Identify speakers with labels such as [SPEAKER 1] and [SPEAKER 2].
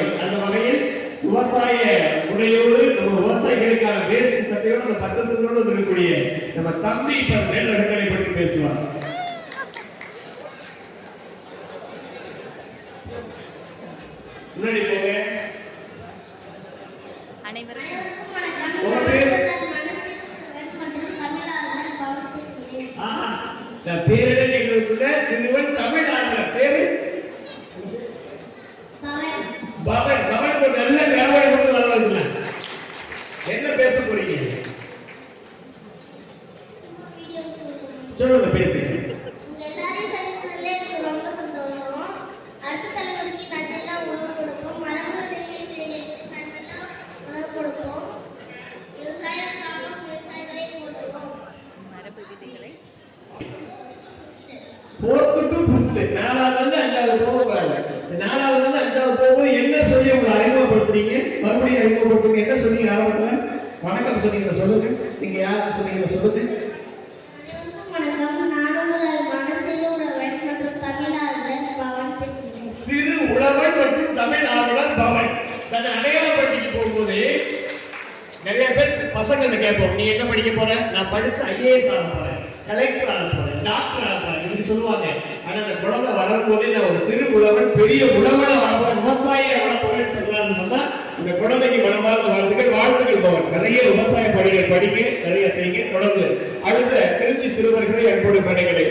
[SPEAKER 1] அந்த வகையில் விவசாய முறையோடு நம்ம விவசாயிகளுக்கான பேசிக் சட்டையோடு அந்த பட்சத்தோடு இருக்கக்கூடிய நம்ம தம்பி இப்ப மேலடுக்கலை பற்றி பேசுவார். முன்னாடி போங்க.
[SPEAKER 2] அனைவருக்கும்
[SPEAKER 1] பேரு எங்களுக்குள்ள சிறுவன் தமிழ் ஆளுநர் பேரு பவன். பவன் ஒரு நல்ல வியாபாரம் கொண்டு வரல. என்ன பேச போறீங்க? சொல்லுங்க, பேசுங்க. என்ன சொல்லி உங்களை அறிமுகப்படுத்துறீங்க? மறுபடியும் அறிமுகப்படுத்துங்க. என்ன சொன்னீங்க ஆரம்பத்துல? வணக்கம் சொன்னீங்க, சொல்லுங்க. நீங்க யாரு சொன்னீங்க, சொல்லுங்க. சிறு உழவன் மற்றும் தமிழ் ஆர்வலர் பவன். தன்னை அடையாளப்படுத்திட்டு போகும்போது நிறைய பேர் பசங்க கேட்போம், நீ என்ன படிக்க போற? நான் படிச்சு ஐஏஎஸ் ஆக போறேன், கலெக்டர் ஆக போறேன், டாக்டர் ஆக போறேன் இப்படி சொல்லுவாங்க. ஆனா அந்த குழந்தை வளரும்போதே நான் ஒரு சிறு உழவன் பெரிய உழவனை வளர்ப்பேன், விவசாயியை வளர்ப்பேன்னு சொல்றான்னு சொன்னா இந்த குழந்தைக்கு மனமார்ந்த வாழ்த்துக்கள் பவன். நிறைய விவசாய பணிகள் படிக்க, நிறைய செய்யுங்க. தொடர்ந்து அடுத்த திருச்சி சிறுவர்களை அன்போடு பணிகளை